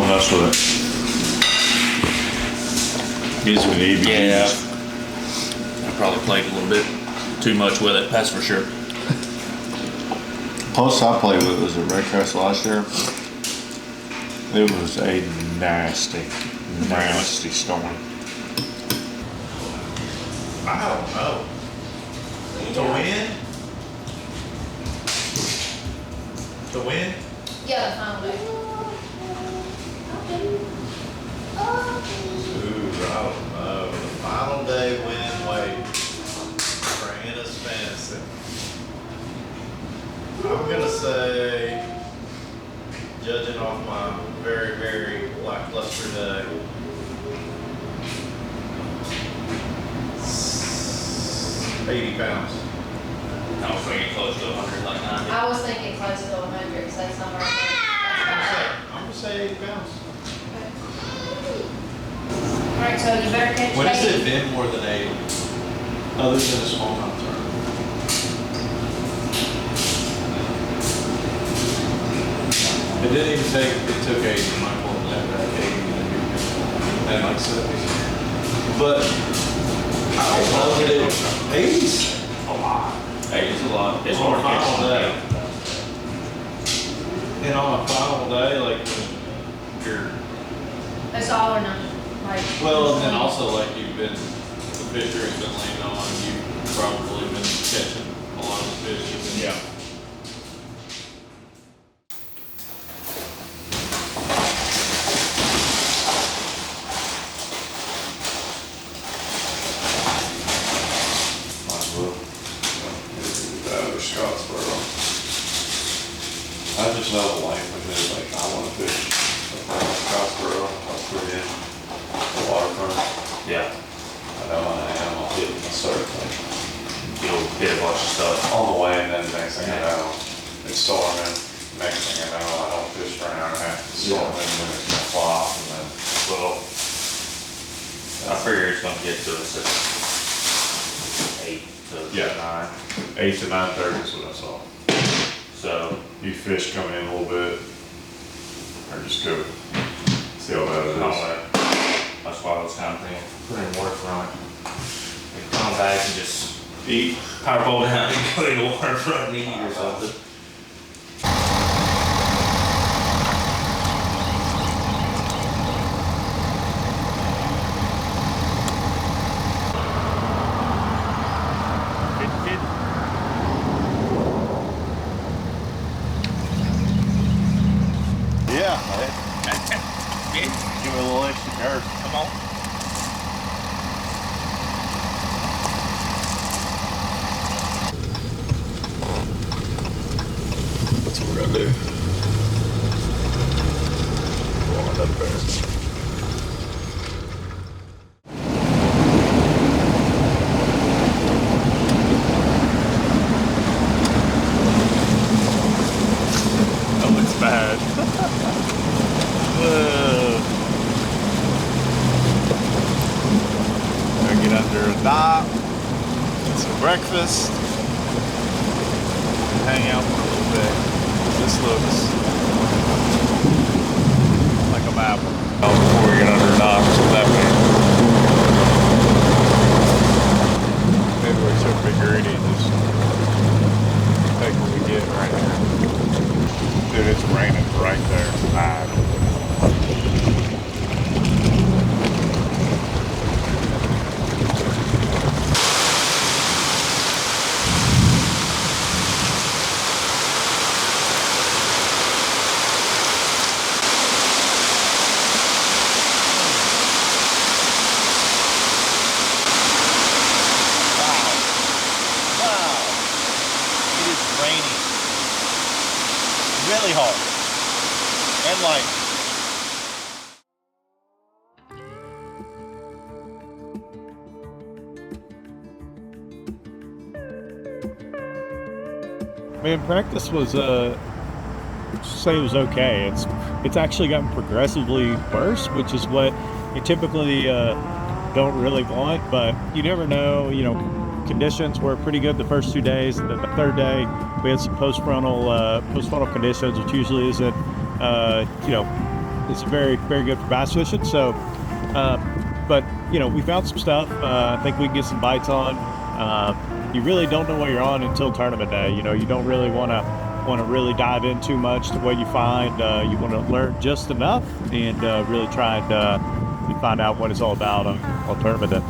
mess with it. Gives me the EBUs. Yeah. I probably played a little bit too much with it, that's for sure. Plus, I played with it was at Redcrest last year. It was a nasty storm. I don't know. To win? To win? Yeah, the final day. Ooh, I don't know. The final day winning weight. Bringing us fantasy. I'm gonna say, judging off my very, very lackluster day, 80 pounds. I was thinking close to 100, like 90. I was thinking close to 100, say somewhere. I'm gonna say 80 pounds. Alright, so you better catch When has Dave. it been more than 80? Other than a small time tournament. It didn't even take, it took 80, my fault, that 80, and like 70. But, I don't know that it, 80's a lot. Hey, it's a lot. It's On hard a to catch final something. day. And on a final day, like, when you're, It's all or nothing. Like, well, and then also like you've been, the fishery's been laying on, you've probably been catching a lot of the fish. You've been- Yeah. Might as well. Scottsboro. I just know the language is like, I want to fish Scottsboro. I'll put in the waterfront. Yeah. I know I am. I'll hit the surf like You'll get a bunch of stuff. on the way, and then next thing I know, it's storming. Next thing I know, I don't fish for an hour and a half. It's storming, and then it's gonna flop, and then Well, I figure it's gonna get to us at 8 to 9. 8 to 9:30 is what I saw. So, You fish come in a little bit, or just go see how bad it is. that's why I was kind of thinking, put in waterfront. And come back and just Eat. power pole down and go in the waterfront and eat or something. Yeah. Give it a little extra curve. Come on. That's what we're gonna do. Walk up there. That looks bad. Gonna get under a dock, get some breakfast, hang out for a little bit. This looks like a map. Before we get under a dock, so that way. Maybe we're so big greedy, just take what we get right here. Dude, it's raining right there. Bad. Really hard. And like, Man, practice was say it was okay. It's actually gotten progressively worse, which is what you typically don't really want, but you never know. You know, conditions were pretty good the first 2 days, and then the third day we had some post-frontal conditions, which usually isn't It's very, very good for bass fishing. So, but you know, we found some stuff. I think we can get some bites on. You really don't know what you're on until tournament day. You know, you don't really want to really dive in too much to what you find. You want to learn just enough and really try and find out what it's all about on tournament day.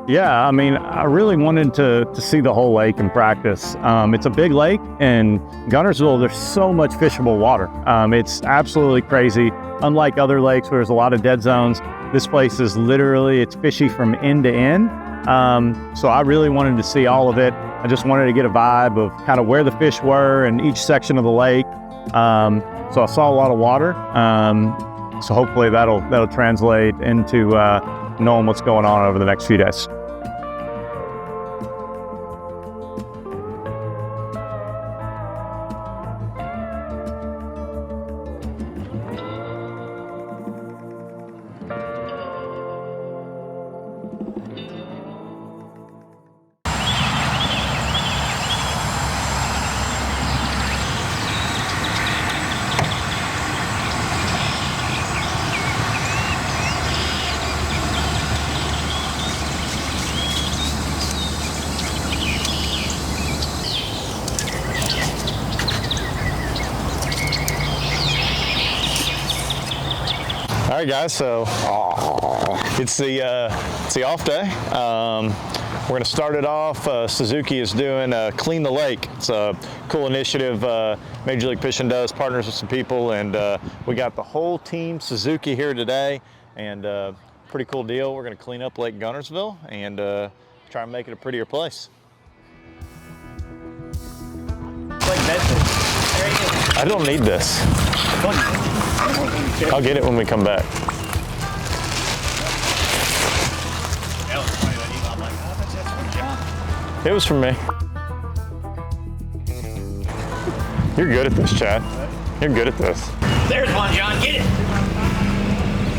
Yeah, I mean, I really wanted to see the whole lake in practice. It's a big lake, and Guntersville, there's so much fishable water. It's absolutely crazy. Unlike other lakes where there's a lot of dead zones, this place is literally, it's fishy from end to end. So I really wanted to see all of it. I just wanted to get a vibe of kind of where the fish were in each section of the lake. So I saw a lot of water. So hopefully that'll translate into knowing what's going on over the next few days. All right, guys, so it's the off day. We're going to start it off. Suzuki is doing Clean the Lake. It's a cool initiative Major League Fishing does, partners with some people, and we got the whole team Suzuki here today, and pretty cool deal. We're going to clean up Lake Guntersville and try and make it a prettier place. I don't need this. I'll get it when we come back. It was from me. You're good at this, Chad. You're good at this. There's one, John. Get it.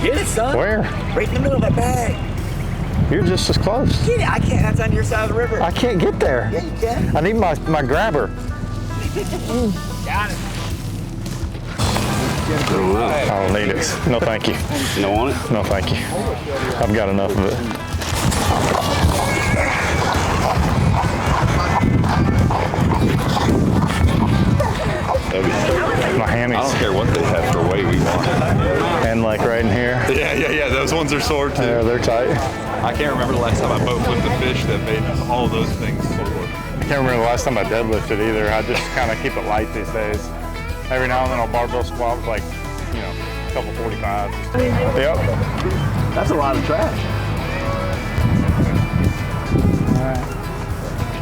Get it, son. Where? Right in the middle of that bag. You're just as close. Get it. I can't. That's on your side of the river. I can't get there. Yeah, you can. I need my grabber. Got it. I don't need it. No, thank you. You don't want it? No, thank you. I've got enough of it. My hammies. I don't care what they have for weight we want. And like right in here. Yeah. Those ones are sore too. Yeah, they're tight. I can't remember the last time I boat flipped a fish that made all those things sore. I can't remember the last time I deadlifted either. I just kind of keep it light these days. Every now and then I'll barbell squat with like, you know, a couple 45s. Yep. That's a lot of trash.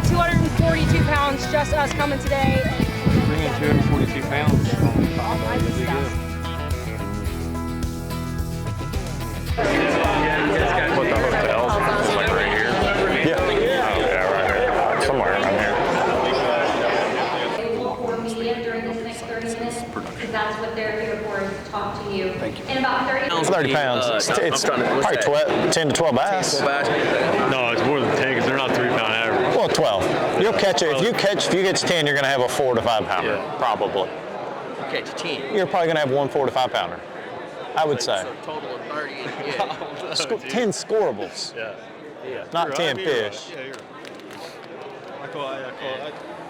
242 pounds, just us coming today. Bringing 242 pounds. What, the hotel? Like right here? Yeah. Oh, yeah, right here. Somewhere around here. They will hold medium during this next 30 minutes, because that's what they're here for, is to talk to you. Thank you. In about 30 minutes. 30 pounds. It's probably 10 to 12 bass. No, it's more than 10 because they're not 3 pound average. Well, 12. You'll catch it. If you catch 10, you're going to have a 4 to 5 pounder, probably. Okay, to 10. You're probably going to have one 4 to 5 pounder, I would say. So total of 30. Yeah. 10 scorables. Yeah. Not 10 fish. Yeah, you're right.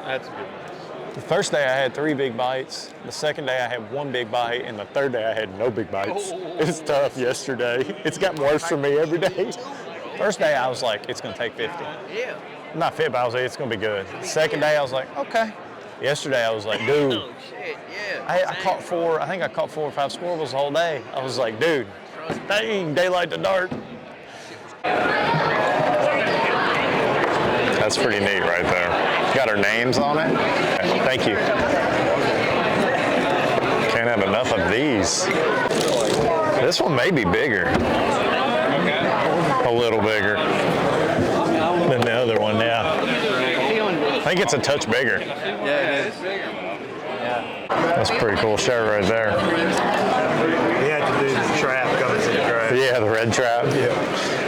I had some good ones. The first day I had 3 big bites. The second day I had 1 big bite, and the third day I had no big bites. It's tough yesterday. It's gotten worse for me every day. First day I was like, it's gonna take 50. Yeah. Not 50, but I was like, it's gonna be good. Second day I was like, okay. Yesterday I was like, dude. Oh shit, yeah. I caught 4, I think I caught 4 or 5 squirrels the whole day. I was like, dude, dang, daylight to dark. That's pretty neat right there. Got our names on it. Thank you. Can't have enough of these. This one may be bigger. A little bigger than the other one, yeah. I think it's a touch bigger. Yeah, it is. That's a pretty cool shirt right there. He had to do the trap coming to the grass. Yeah, the red trap. Yeah.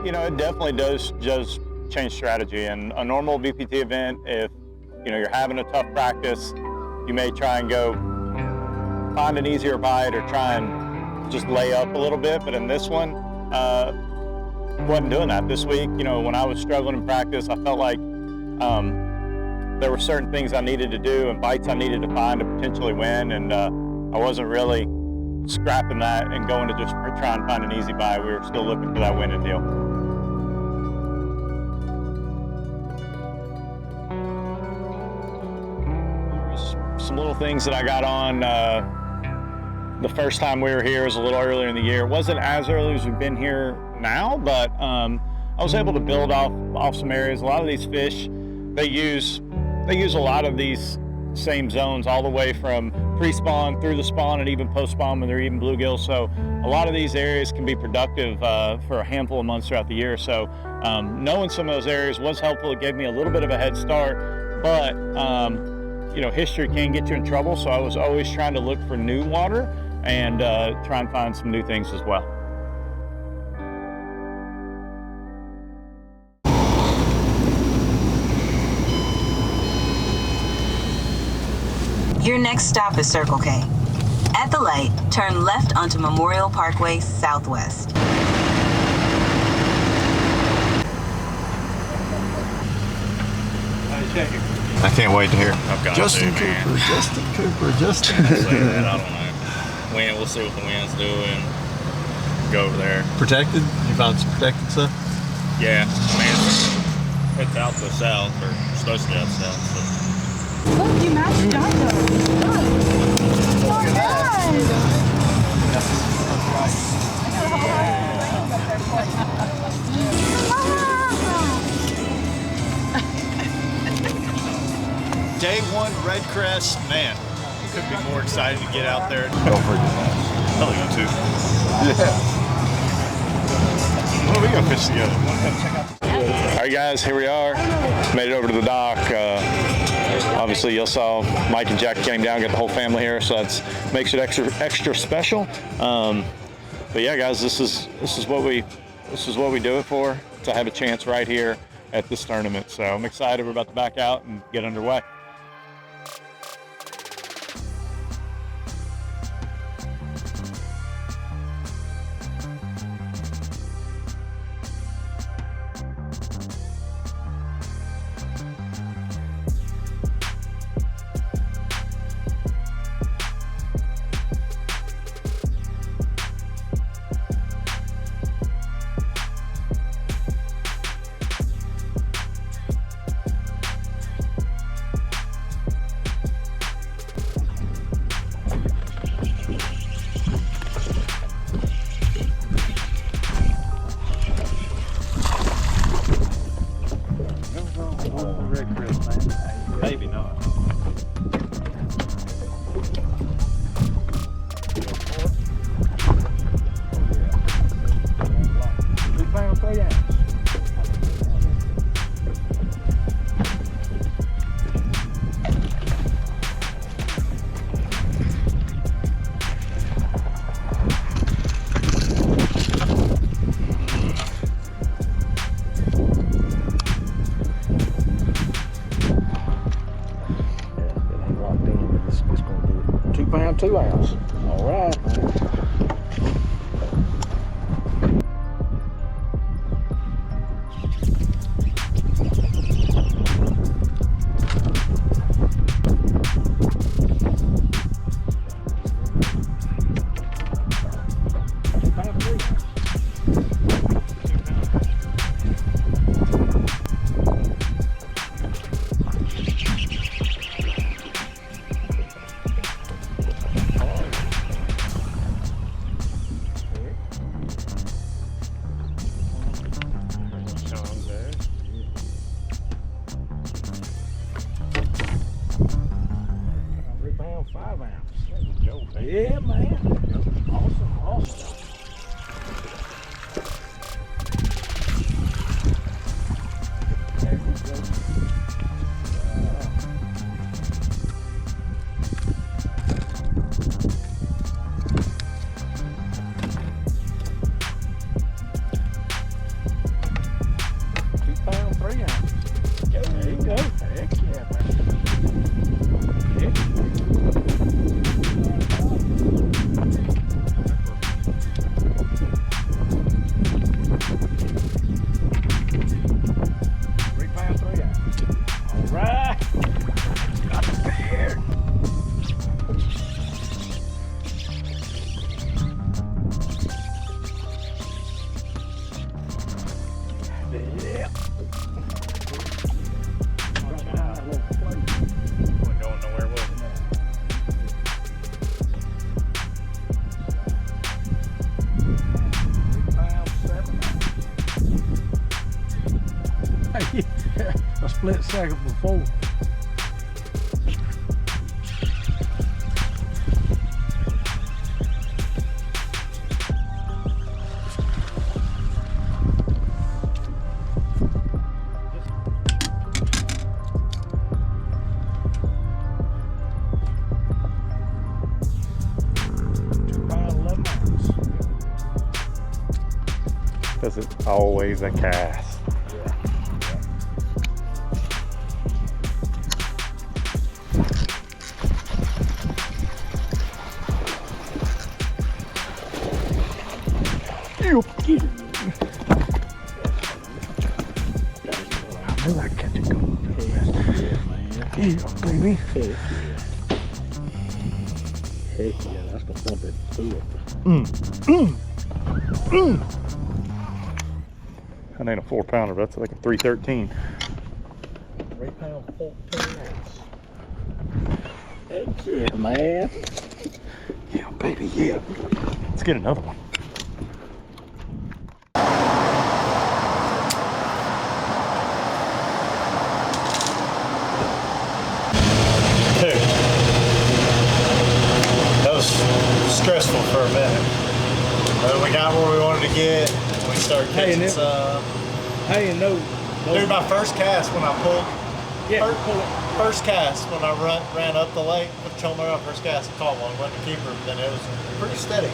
You know, it definitely does just change strategy. And a normal VPT event, if you know you're having a tough practice, you may try and go find an easier bite or try and just lay up a little bit. But in this one, wasn't doing that this week. You know, when I was struggling in practice, I felt like there were certain things I needed to do and bites I needed to find to potentially win, and I wasn't really scrapping that and going to just try and find an easy bite. We were still looking for that winning deal. Some little things that I got on the first time we were here was a little earlier in the year. It wasn't as early as we've been here now, but I was able to build off some areas. A lot of these fish, they use a lot of these same zones all the way from pre-spawn through the spawn and even post-spawn when they're eating bluegill. So a lot of these areas can be productive for a handful of months throughout the year. So knowing some of those areas was helpful. It gave me a little bit of a head start, but you know, history can get you in trouble. So I was always trying to look for new water and try and find some new things as well. Your next stop is Circle K. At the light, turn left onto Memorial Parkway Southwest. I can't wait to hear. Justin Cooper. I don't know. Wind, we'll see what the wind's doing. Go over there. Protected? You found some protected stuff? Yeah, I mean, it's out to the south, or supposed to be out to the south. So. Look, you matched Dino. Look Day one Redcrest, man, couldn't be more excited to get out there. Don't forget that. Oh, you too. Yeah. Well, we gotta fish together. All right, guys, here we are. Made it over to the dock. Obviously, you saw Mike and Jack came down, got the whole family here, so that makes it extra special. But yeah, guys, this is what we do it for, to have a chance right here at this tournament. So I'm excited. We're about to back out and get underway. Maybe not. £2, 2 ounce. All right. Yeah, man. Awesome, awesome. There we go. 2 pound, 3 ounces. There you go. Heck yeah, man. Heck yeah. 3 pound, 3 ounces. All right. Got the bear. Yeah. Wasn't going nowhere, was it? Hey, a split second before. Because it's always a cast. Get it. I knew I'd catch it going. Yeah, man. Yeah, baby. Heck yeah. Heck yeah, that's gonna bump it through it. That ain't a 4 pounder, that's like a 313. 3 pound, 14 ounce. Heck yeah, man. Yeah, baby, yeah. Let's get another one. Dude, that was stressful for a minute. But we got where we wanted to get. We started catching some. Hey, and no. Dude, my first cast when I pulled. Yeah, First cast when I ran up the lake with the trolling motor, first cast, I caught one, went to keeper, but then it was pretty steady.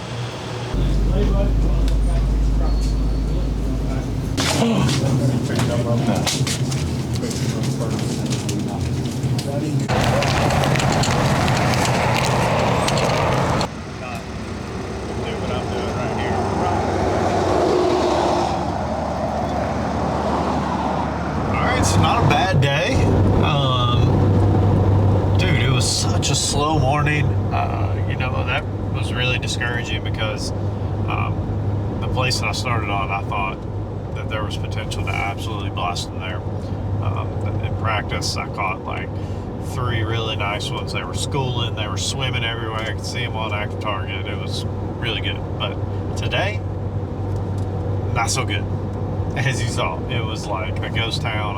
It's not a bad day. Dude, it was such a slow morning. You know, that was really discouraging because the place that I started on, I thought that there was potential to absolutely blast them there. In practice, I caught like 3 really nice ones. They were schooling, they were swimming everywhere. I could see them on active target. It was really good. But today, not so good. As you saw, it was like a ghost town.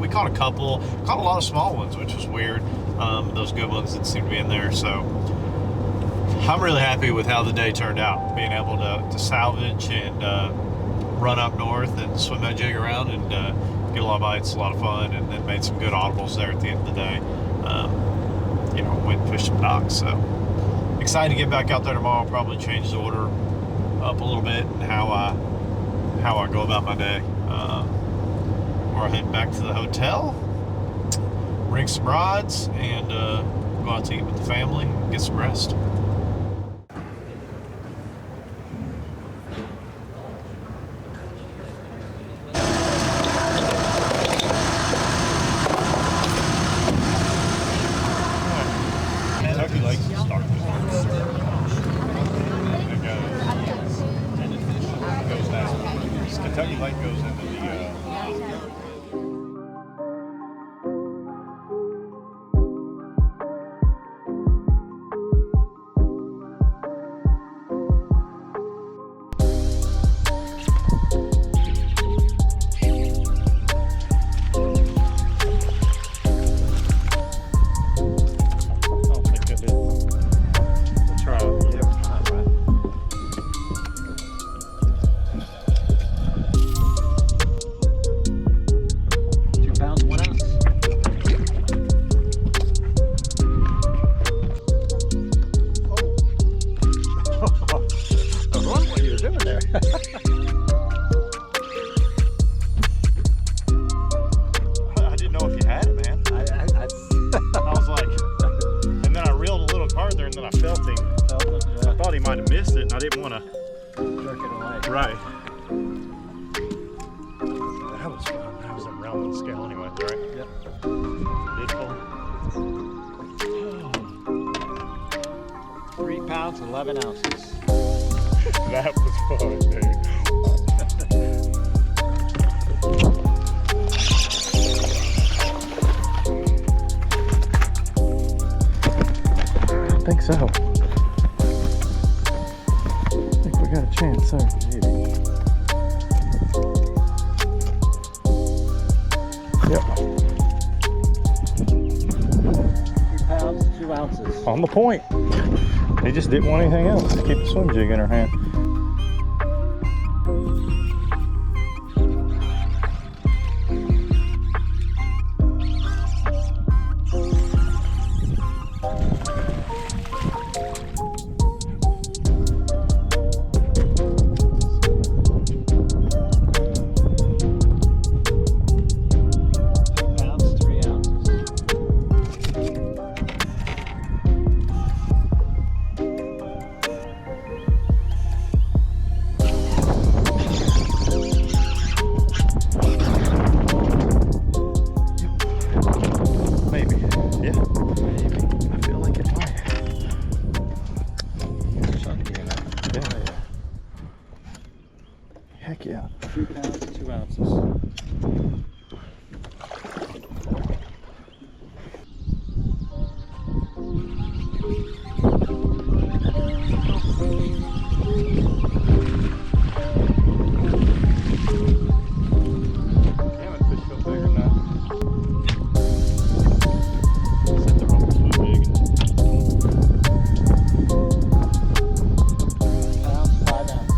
We caught a couple, caught a lot of small ones, which was weird. Those good ones didn't seem to be in there. So I'm really happy with how the day turned out. Being able to salvage and run up north and swim that jig around and get a lot of bites, a lot of fun, and then made some good audibles there at the end of the day. You know, went and fished some docks. So excited to get back out there tomorrow. Probably change the order up a little bit and how I go about my day. We're heading back to the hotel, rig some rods, and go out to eat with the family and get some rest. Kentucky Lakes is starting to goes down. Kentucky Lake goes into the scale anyway, right? Yep. Beautiful. 3 pounds, 11 ounces. That was fun, dude. I think so. I think we got a chance there. Maybe. Yep. 2 pounds, 2 ounces. On the point. They just didn't want anything else. Keep the swim jig in her hand. Heck yeah. 2 pounds, 2 ounces. Damn it, fish feel bigger now. Said the rumpus was big. 2 pounds, 5 ounces.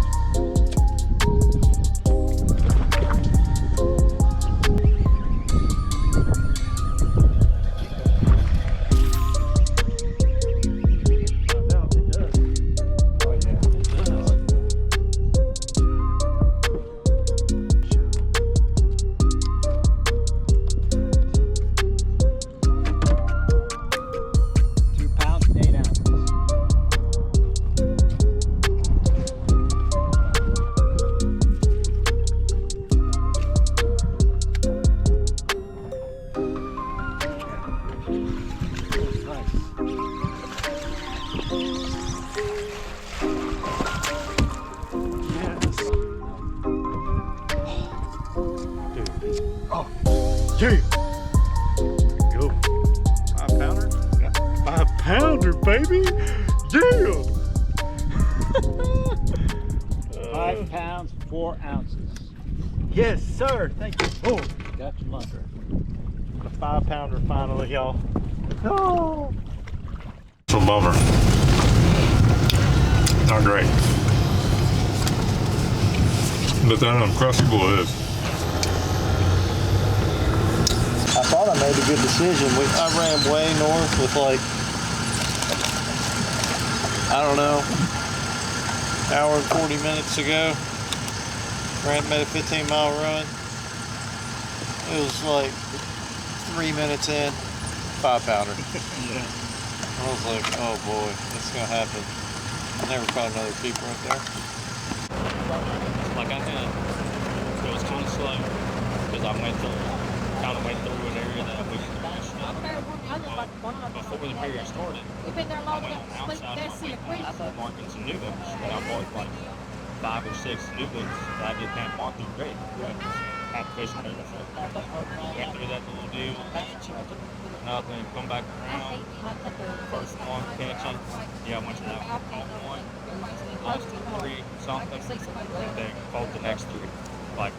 Yeah. Go. 5 pounder? Yeah. 5 pounder, baby. Yeah. 5 pounds, 4 ounces. Yes, sir. Thank you. Oh, Got your lunker. a 5 pounder finally, y'all. Oh. It's a bummer. Not great. But that Uncrustable is. I thought I made a good decision. I ran way north with like, I don't know, hour and 40 minutes ago. Made a 15-mile run. It was like 3 minutes in, 5 pounder. Yeah. I was like, oh boy, it's gonna happen. I never caught another keeper up there. Like I had, it was kind of slow because I went through an area that I wish to fish. Before the period started, I went outside of my week marking some new ones, and I bought like 5 or 6 new ones that I didn't have marked in grade. Half fish and everything. After that little deal, nothing, come back around, first one, catch it. Yeah, I went to that one, caught one, lost 3 something, and then caught the next 3. Like,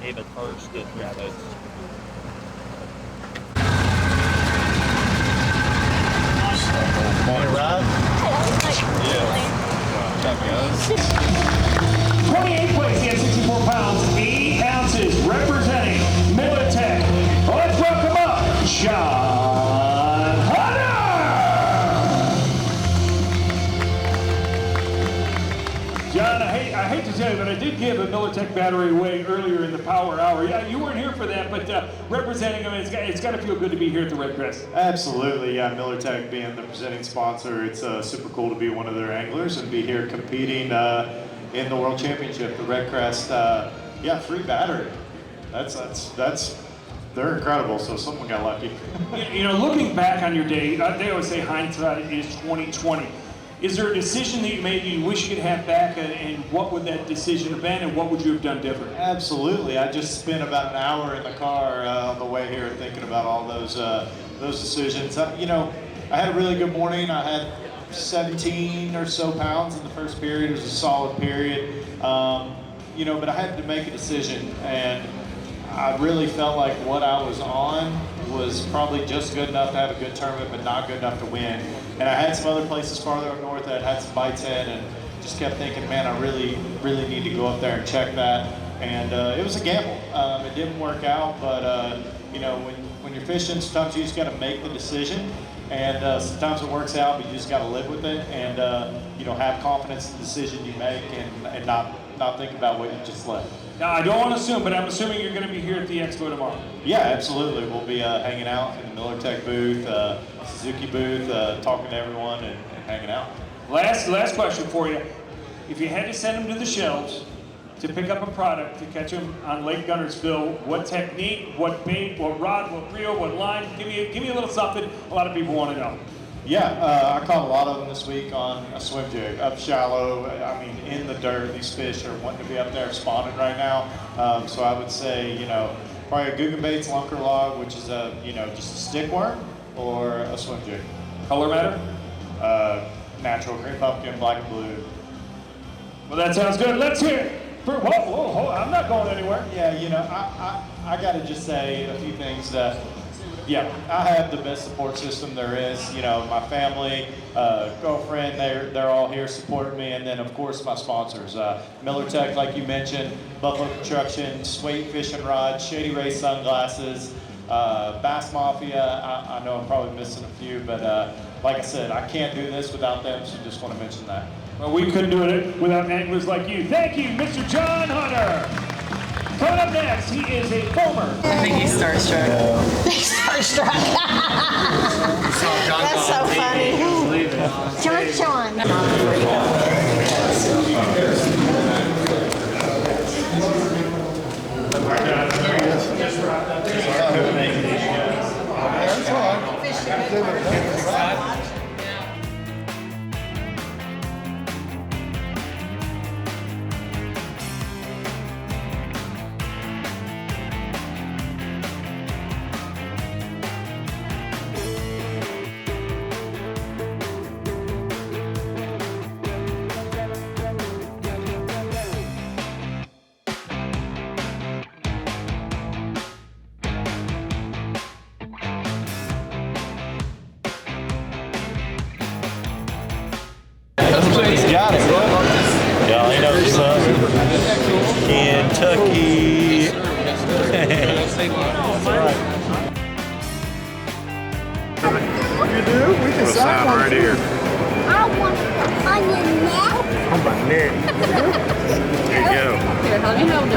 either first or 3 days. Morning ride? Yeah. What's up, guys? 28 weights and 64 pounds, 8 ounces, representing Militech. Let's welcome up John Hunter! John, I hate to tell you, but I did give a Militech battery away earlier in the power hour. Yeah, you weren't here for that, but representing them, it's got to feel good to be here at the Redcrest. Absolutely, yeah. Militech being the presenting sponsor, it's super cool to be one of their anglers and be here competing in the World Championship, the Redcrest. Yeah, free battery. That's They're incredible, so someone got lucky. You know, looking back on your day, they always say hindsight is 20/20. Is there a decision that you made you wish you could have back, and what would that decision have been, and what would you have done different? Absolutely. I just spent about an hour in the car on the way here thinking about all those decisions. You know, I had a really good morning. I had 17 or so pounds in the first period. It was a solid period. You know, but I had to make a decision, and I really felt like what I was on was probably just good enough to have a good tournament, but not good enough to win. And I had some other places farther up north that had some bites in, and just kept thinking, man, I really need to go up there and check that. And it was a gamble. It didn't work out, but you know, when you're fishing, sometimes you just got to make the decision. And sometimes it works out, but you just got to live with it, and you know, have confidence in the decision you make, and not think about what you just left. Now, I don't want to assume, but I'm assuming you're going to be here at the expo tomorrow. Yeah, absolutely. We'll be hanging out in the MillerTech booth, Suzuki booth, talking to everyone and hanging out. Last question for you. If you had to send them to the shelves to pick up a product to catch them on Lake Guntersville, what technique, what bait, what rod, what reel, what line? Give me a little something a lot of people want to know. Yeah, I caught a lot of them this week on a swim jig, up shallow. I mean, in the dirt. These fish are wanting to be up there spawning right now. So I would say, you know, probably a Guggenbait's lunker log, which is a, you know, just a stick worm, or a swim jig. Color matter? Natural, green pumpkin, black and blue. Well, that sounds good. Let's hear it. Whoa, I'm not going anywhere. Yeah, you know, I got to just say a few things that, yeah, I have the best support system there is. You know, my family, girlfriend, they're all here supporting me. And then, of course, my sponsors. MillerTech, like you mentioned, Buffalo Construction, Swait Fishing Rod, Shady Ray Sunglasses, Bass Mafia. I know I'm probably missing a few, but like I said, I can't do this without them, so just want to mention that. Well, we couldn't do it without anglers like you. Thank you, Mr. John Hunter. Coming up next, he is a former. I think he's starstruck. He's starstruck. That's so funny. John. He's got it. Y'all ain't know son. Kentucky. You do? We can sign right here. I want it on your neck. On my neck. There you go. Here, let me hold it.